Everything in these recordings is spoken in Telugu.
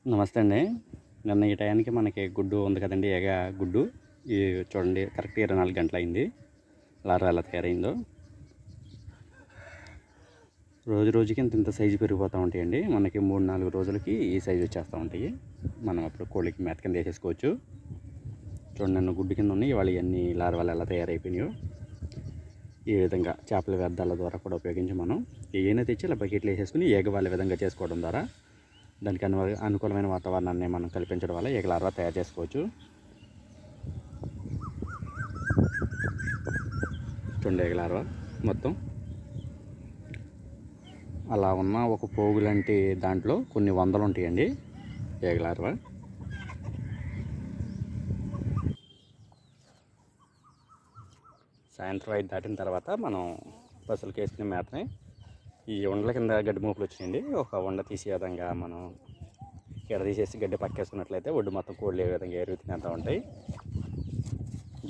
నమస్తే అండి. నిన్న ఈ టయానికి మనకి గుడ్డు ఉంది కదండి, ఏగ గుడ్డు. ఈ చూడండి, కరెక్ట్ 24 గంటలు అయింది. లారా ఎలా తయారైందో. రోజు రోజుకి ఇంత సైజు పెరిగిపోతూ ఉంటాయండి. మనకి 3-4 రోజులకి ఈ సైజు వచ్చేస్తూ ఉంటాయి. మనం అప్పుడు కోళ్ళకి మేత కింద వేసేసుకోవచ్చు. చూడండి, నన్ను గుడ్డు కింద ఉన్నాయి. ఇవాళ ఇవన్నీ లార్వాలు ఎలా తయారైపోయినాయో. ఈ విధంగా చేపల వ్యర్థాల ద్వారా కూడా ఉపయోగించి మనం ఏమైనా తెచ్చి ఇలా బకెట్లు వేసేసుకుని ఏగ వాళ్ళ విధంగా చేసుకోవడం ద్వారా దానికి అనుకూలమైన వాతావరణాన్ని మనం కల్పించడం వల్ల ఏగ లార్వా తయారు చేసుకోవచ్చు. చూడండి, ఏగ లార్వా మొత్తం అలా ఉన్న ఒక పోగు లాంటి దాంట్లో కొన్ని వందలు ఉంటాయండి ఏగ లార్వా. సాయంత్రం 5 దాటిన తర్వాత మనం పసులకి వేసుకునే మేతని ఈ ఉండల కింద గడ్డి మోపులు వచ్చినాయండి. ఒక ఉండ తీసే విధంగా మనం తీసేసి గడ్డి పక్కేసుకున్నట్లయితే ఒడ్డు మొత్తం కోళ్ళు ఏ విధంగా ఎరువు తినేస్తూ ఉంటాయి.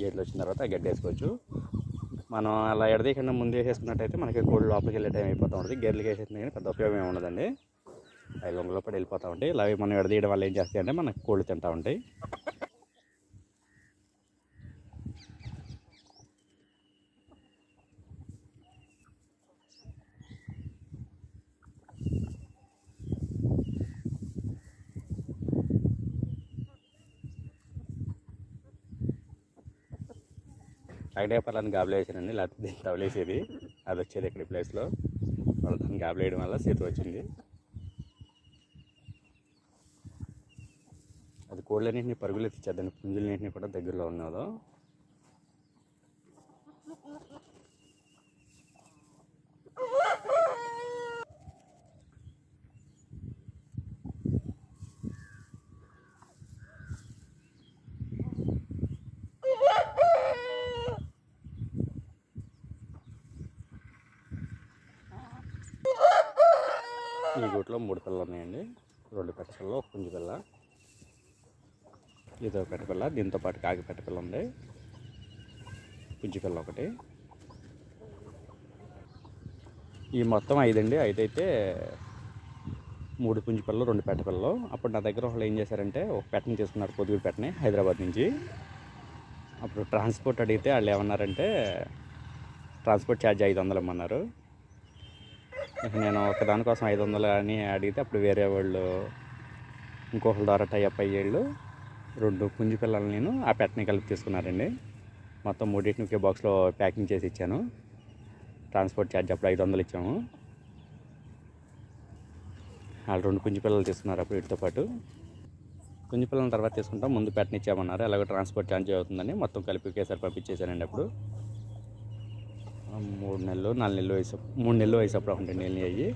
గేట్లు వచ్చిన తర్వాత గడ్డి వేసుకోవచ్చు. మనం అలా ఎడదీయకుండా ముందు వేసేసుకున్నట్టయితే మనకి కోళ్ళు లోపలికి వెళ్ళే టైం అయిపోతూ ఉంటుంది. గేర్లకి వేసేసిన కానీ పెద్ద ఉపయోగం ఏమి ఉండదండి. అవి లొంగలో పడి వెళ్ళిపోతూ ఉంటాయి. ఇలా మనం ఎడదీయడం వల్ల ఏం చేస్తాయంటే మనకి కోళ్ళు తింటూ ఉంటాయి. కాకడాయపర్లాన్ని గాబులు వేసానండి, లేకపోతే దీన్ని తవలేసేది. అది వచ్చేది ఇక్కడ ఈ ప్లేస్లో. వాళ్ళు దాన్ని గాబులు వేయడం వల్ల సీత వచ్చింది. అది కోళ్ళన్నింటినీ పరుగులు ఎత్తిచ్చేద్దండి, పుంజులన్నింటినీ కూడా దగ్గరలో ఉన్నదో. ఈ గూట్లో 3 పిల్లలు ఉన్నాయండి. 2 పెట్టపిల్లలు, 1 పుంజు పిల్ల. ఇదో పెట్టపిల్ల, దీంతో పాటు కాకి పెట్టపిల్ల ఉంది. పుంజు పిల్ల ఒకటి. ఈ మొత్తం 5 అండి. 5 అయితే 3 పుంజు పిల్లలు, 2 పెట్టపిల్లలు. అప్పుడు నా దగ్గర వాళ్ళు ఏం చేశారంటే ఒక పెట్టని తీసుకున్నారు, పొదుగు పెట్టని, హైదరాబాద్ నుంచి. అప్పుడు ట్రాన్స్పోర్ట్ అడిగితే వాళ్ళు ఏమన్నారంటే ట్రాన్స్పోర్ట్ ఛార్జ్ 500 ఇమ్మన్నారు. నేను ఒకదానికోసం 500 అని అడిగితే అప్పుడు వేరే వాళ్ళు ఇంకొకరి ద్వారా టైఅప్ అయ్యేళ్ళు 2 పుంజు పిల్లలు నేను ఆ పెట్టని కలిపి తీసుకున్నారండి. మొత్తం 3 ఒకే బాక్స్లో ప్యాకింగ్ చేసి ఇచ్చాను. ట్రాన్స్పోర్ట్ ఛార్జ్ అప్పుడు 500 ఇచ్చాము. వాళ్ళు 2 పుంజు పిల్లలు తీసుకున్నారు అప్పుడు వీటితో పాటు. పుంజు పిల్లల తర్వాత తీసుకుంటాం, ముందు పెట్టని ఇచ్చామన్నారు. అలాగే ట్రాన్స్పోర్ట్ ఛార్జ్ అవుతుందని మొత్తం కలిపి ఒకేసారి పంపించేశానండి. అప్పుడు 3 నెలలు 4 నెలలు వయసు, 3 నెలలు వయసు అప్పుడు ఉంటాయి నీళ్ళు అయ్యి.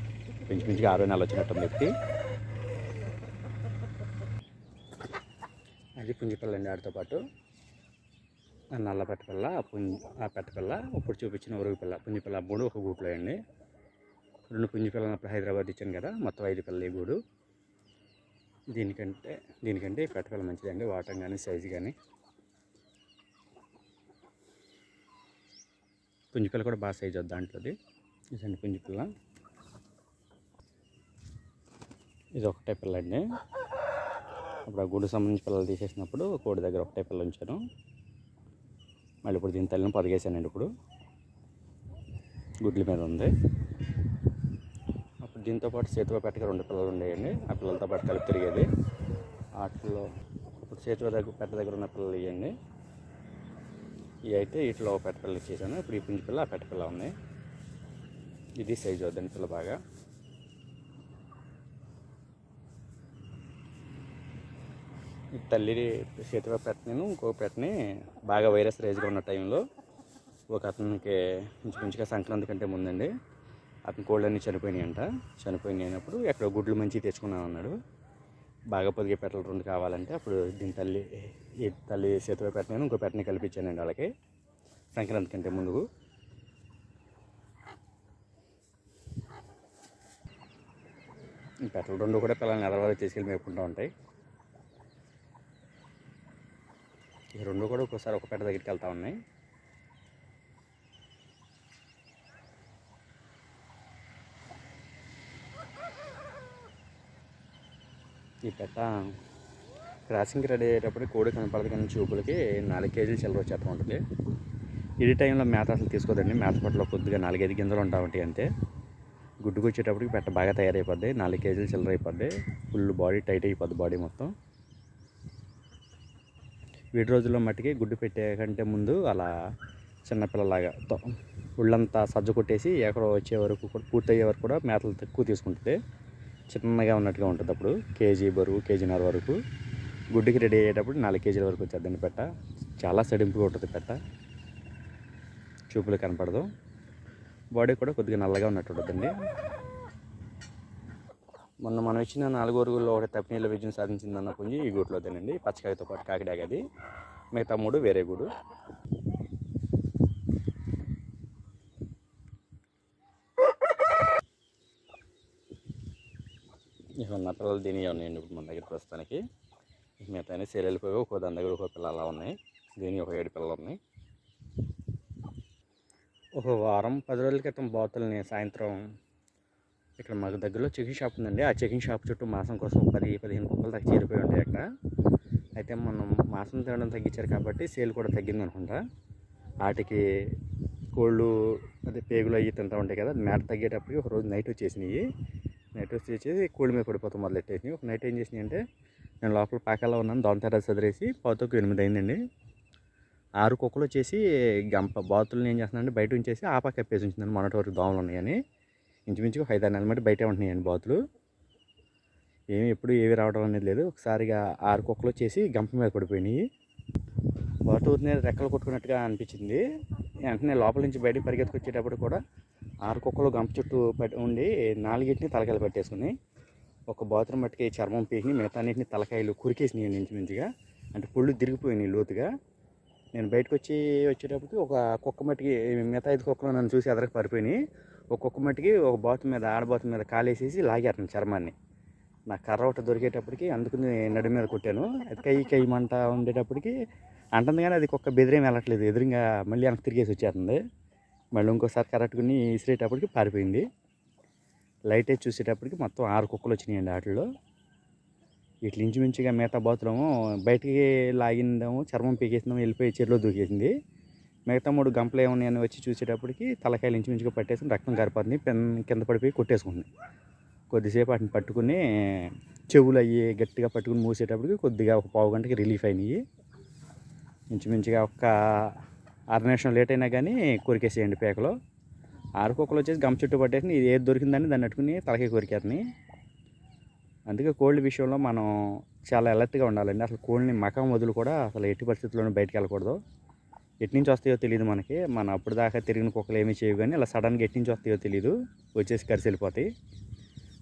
పెంచి 6 నెలలు వచ్చినట్టుంది ఎత్తి. అది పుంజిపిల్ల అండి. ఆడితో పాటు ఆ నల్ల పెట్టపిల్ల, ఆ పెట్టపిల్ల, ఇప్పుడు చూపించిన ఉరుగు పిల్ల, పుంజిపిల్ల 3 ఒక గూట్లో అండి. 2 పుంజిపిల్లలు అప్పుడు హైదరాబాద్ ఇచ్చాను కదా, మొత్తం 5 పిల్లలు ఈ గూడు. దీనికంటే పెట్టపిల్ల మంచిదండి, వాటం కానీ సైజు కానీ. పుంజిపిల్ల కూడా బాగా సైజు వద్దు దాంట్లోది. ఇదండి పుంజిపిల్ల. ఇది ఒకటే పిల్ల అండి. అప్పుడు ఆ గూడు సంబంధించి పిల్లలు తీసేసినప్పుడు కోడి దగ్గర ఒకటే పిల్ల ఉంచాను. మళ్ళీ ఇప్పుడు దీని తల్లిని పొదిగేసానండి. ఇప్పుడు గుడ్ల మీద ఉంది. అప్పుడు దీంతో పాటు చేతిలో పెట్టక 2 పిల్లలు ఉండేయండి. ఆ పిల్లలతో పాటు కలిపి తిరిగేది. వాటిలో ఇప్పుడు చేతిలో పెట్ట దగ్గర ఉన్న పిల్లలు ఇవ్వండి. ఇవి అయితే వీటిలో పెట్టపిల్ల ఇచ్చేసాను. ఇప్పుడు ఈ పుంజు పిల్ల, ఆ పెట్టపిల్ల ఉన్నాయి. ఇది సైజు వద్దండి పిల్ల బాగా. ఈ తల్లి చేతిలో పెట్టని ఇంకో పెట్టని బాగా వైరస్ రేజ్గా ఉన్న టైంలో ఒక అతనికి ఇంచుమించుగా సంక్రాంతి కంటే ముందండి అతని కోళ్ళన్నీ చనిపోయినాయంట. చనిపోయినప్పుడు ఎక్కడ గుడ్లు మంచి తెచ్చుకున్నాను అన్నాడు. బాగా పొదిగే పెట్టలు 2 కావాలంటే అప్పుడు ఈ తల్లి చేతిలో పెట్టని ఇంకో పెట్టని కల్పించానండి వాళ్ళకి సంక్రాంతి కంటే ముందు. ఈ పెట్టలు 2 కూడా పిల్లల్ని ఎదరవాళ్ళు తీసుకెళ్ళి మేపుకుంటూ ఉంటాయి. ఈ 2 కూడా ఒక్కోసారి ఒక పెట్ట దగ్గరికి వెళ్తూ ఉన్నాయి. ఈ పెట్ట క్రాసింగ్కి రెడీ అయ్యేటప్పుడు కోడి కనపడదు కానీ చూపులకి 4 కేజీలు చిల్లర వచ్చేస్తూ ఉంటుంది. ఈ టైంలో మేత అసలు తీసుకోదండి. మేత పొట్టలో కొద్దిగా 4-5 గింజలు ఉంటా ఉంటాయి అంతే. గుడ్డుకు వచ్చేటప్పటికి పెట్ట బాగా తయారైపోద్ది. 4 కేజీలు చిల్లర అయిపోద్ది. ఫుల్ బాడీ టైట్ అయిపోద్ది బాడీ మొత్తం. వీటి రోజుల్లో మట్టికి గుడ్డు పెట్టే కంటే ముందు అలా చిన్నపిల్లలాగా ఒళ్ళంతా సజ్జ కొట్టేసి ఎక్కడో వచ్చే వరకు కూడా పూర్తయ్యే వరకు కూడా మేతలు తక్కువ తీసుకుంటుంది. చిన్నగా ఉన్నట్టుగా ఉంటుంది. అప్పుడు కేజీ బరువు, కేజీన్నర వరకు గుడ్డుకి రెడీ అయ్యేటప్పుడు 4 కేజీల వరకు వచ్చేద్దండి పెట్ట. చాలా సడింపుగా ఉంటుంది పెట్ట. చూపులు కనపడదు. బాడీ కూడా కొద్దిగా నల్లగా ఉన్నట్టు ఉంటుందండి. మొన్న మనం ఇచ్చిన 4 వరుగుల్లో ఒకటి తప్పినీళ్ళ విజయం సాధించిందన్న పుంజి ఈ గూట్లో తినండి. పచ్చకాయతో పాటు కాకిడాగ అది. మిగతా 3 వేరే గూడు. ఇక ఉన్న పిల్లలు దీని ఉన్నాయండి ఇప్పుడు మన దగ్గర ప్రస్తుతానికి. మిగతా సేల్ వెళ్ళిపోయి ఒక్కో దాని దగ్గర ఒక్కో పిల్లలు అలా ఉన్నాయి. దీని ఒక 7 పిల్లలు ఉన్నాయి. ఒక వారం 10 రోజుల క్రితం బాతుల్ని సాయంత్రం ఇక్కడ మాకు దగ్గరలో చెకింగ్ షాప్ ఉందండి. ఆ చెకింగ్ షాప్ చుట్టూ మాసం కోసం 10-15 కుక్కలు దాకా చేరిపోయి ఉంటాయి అక్కడ. అయితే మనం మాసం తినడం తగ్గించారు కాబట్టి సేల్ కూడా తగ్గింది అనుకుంటా. వాటికి కోళ్ళు అదే పేగులు అయ్యి తింటూ ఉంటాయి కదా, మేత తగ్గేటప్పటికి ఒక రోజు నైట్ వచ్చేసినాయి. నైట్ వచ్చేసి కోళ్ళ మీద పడిపోతాం మొదలెట్టేసినాయి. ఒక నైట్ ఏం చేసినాయి అంటే, నేను లోపల పాకాల్లో ఉన్నాను, దాని తర్వాత చదివేసి పావుతకు 8 అయిందండి. 6 కుక్కలు వచ్చేసి గంప బాతులను ఏం చేస్తున్నాయంటే బయట ఉంచేసి ఆపా కప్పేసి ఉంచిందండి. మొన్నటి వరకు దోమలు ఉన్నాయని. ఇంచుమించుగా 5-6 నెలల మట్టి బయటే ఉంటున్నాయండి బాతులు. ఎప్పుడు ఏవి రావడం అనేది లేదు. ఒకసారిగా 6 కుక్కలు వచ్చేసి గంప మీద పడిపోయినాయి. బాతు ఊరినే రెక్కలు కొట్టుకున్నట్టుగా అనిపించింది. వెంటనే లోపల నుంచి బయటకు పరిగెత్తుకొచ్చేటప్పుడు కూడా 6 కుక్కలు గంప చుట్టూ ఉండి 4టిని తలకాయలు పట్టేసుకుని ఒక బాతుని మట్టుకి చర్మం పీకిని మిగతా అన్నింటిని తలకాయలు కురికేసినాయి ఇంచుమించుగా. అంటే పుళ్ళు తిరిగిపోయినాయి లోతుగా. నేను బయటకు వచ్చేటప్పటికి ఒక కుక్క మట్టికి మిగతా 5 కుక్కలు నన్ను చూసి ఎదరకు పడిపోయినాయి. ఒక కుక్క మట్టికి ఒక బాతు మీద ఆడబాతు మీద కాలేసేసి లాగేస్తాను చర్మాన్ని. నాకు కర్ర ఒకటి దొరికేటప్పటికి అందుకుని నడి మీద కొట్టాను. అది కై మంట ఉండేటప్పటికి అంటుంది కానీ అది కుక్క బెదిరేం వెళ్ళట్లేదు. ఎదురుగా మళ్ళీ వెనక్కి తిరిగేసి వచ్చేస్తుంది. మళ్ళీ ఇంకోసారి కరెక్ట్గా ఇసిరేటప్పటికి పారిపోయింది. లైట్ వేసి చూసేటప్పటికి మొత్తం 6 కుక్కలు వచ్చినాయండి. వాటిలో ఇట్లా ఇంచుమించుగా మిగతా బాతులేమో బయటికి లాగిందేమో చర్మం పీకేసిందేమో వెళ్ళిపోయి చెరులో దూకేసింది. మిగతా 3 గంపలు ఏమున్నాయని వచ్చి చూసేటప్పటికి తలకాయలు ఇంచుమించుగా పట్టేసి రక్తం కారిపోతుంది. కింద పడిపోయి కొట్టేసుకుంది. కొద్దిసేపు వాటిని పట్టుకుని చెవులు అయ్యి గట్టిగా పట్టుకుని మూసేటప్పటికి కొద్దిగా ఒక పావు గంటకి రిలీఫ్ అయినాయి. ఇంచుమించుగా ఒక 6 నిమిషం లేట్ అయినా కానీ కొరికేసేయండి పేకలో. 6 కుక్కలు వచ్చేసి గంప చుట్టూ పట్టేసి ఇది ఏది దొరికిందని దాన్ని అట్టుకుని తలకాయ కొరికేస్తున్నాయి. అందుకే కోళ్ళ విషయంలో మనం చాలా అలర్ట్గా ఉండాలండి. అసలు కోళ్ళని మకం వదులు కూడా అసలు ఎట్టి పరిస్థితుల్లోనూ బయటకు వెళ్ళకూడదు. ఎటు నుంచి వస్తాయో తెలియదు మనకి. మనం అప్పుడు దాకా తిరిగిన కుక్కలు ఏమీ చేయవు కానీ అలా సడన్గా ఎటు నుంచి వస్తాయో తెలియదు, వచ్చేసి కరిసి వెళ్ళిపోతాయి.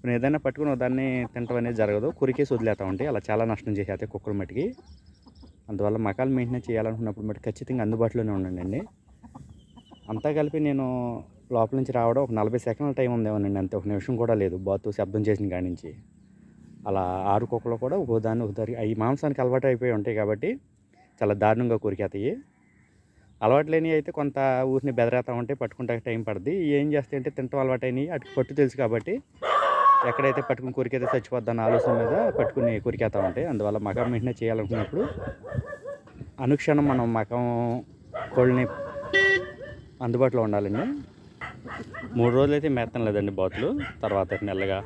మనం ఏదైనా పట్టుకుని దాన్ని తింటం అనేది జరగదు, కొరికేసి వదిలేస్తూ ఉంటాయి. అలా చాలా నష్టం చేసేస్తాయి కుక్కల మట్టికి. అందువల్ల మకాలు మెయింటైన్ చేయాలనుకున్నప్పుడు మట్టి ఖచ్చితంగా అందుబాటులోనే ఉండండి. అంతా కలిపి నేను లోపల నుంచి రావడం ఒక 40 సెకండ్ల టైం ఉందేమోనండి, అంతే. 1 నిమిషం కూడా లేదు బాతు శబ్దం చేసిన కాడి నుంచి. అలా 6 కుక్కలు కూడా ఒకదారి అవి మాంసానికి అలవాటు అయిపోయి ఉంటాయి కాబట్టి చాలా దారుణంగా కొరికేస్తాయి. అలవాటు లేని అయితే కొంత ఊరిని బెదరేస్తూ ఉంటే పట్టుకుంటే టైం పడుతుంది. ఏం చేస్తాయి అంటే తింటాం అలవాటు అయినాయి, అటు పట్టు తెలుసు కాబట్టి ఎక్కడైతే పట్టుకుని కొరికైతే చచ్చిపోద్దన్న ఆలోచన మీద పట్టుకుని కొరికేస్తూ ఉంటాయి. అందువల్ల మకం మెయింటైన్ చేయాలనుకున్నప్పుడు అనుక్షణం మనం మకం కోళ్ళని అందుబాటులో ఉండాలండి. 3 రోజులు అయితే మేతం లేదండి బాతులు. తర్వాత మెల్లగా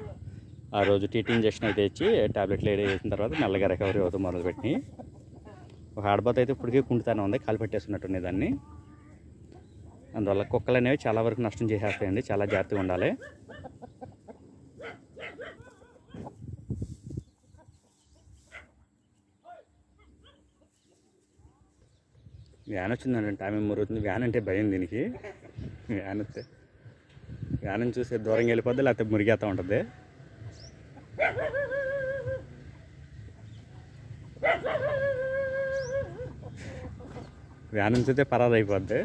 ఆ రోజు టీటీ ఇంజక్షన్ అయితే ఇచ్చి ట్యాబ్లెట్లు వేసిన తర్వాత మెల్లగా రికవరీ అవుతూ మొదలుపెట్టినాయి. ఒక ఆడబాత అయితే ఇప్పటికీ కుంటుతానే ఉంది, కాలు పెట్టేస్తున్నట్టుంది దాన్ని. అందువల్ల కుక్కలు అనేవి చాలా వరకు నష్టం చేసేస్తాయండి. చాలా జాగ్రత్తగా ఉండాలి. వ్యాన్ వచ్చిందండి, టైం మురుగుతుంది. వ్యాన్ అంటే భయం దీనికి. వ్యాన్ వస్తే వ్యాన్ చూస్తే దూరంగా వెళ్ళిపోద్ది, లేకపోతే మురిగేస్తూ ఉంటుంది. వ్యాన్ చూస్తే పరాదు అయిపోద్ది.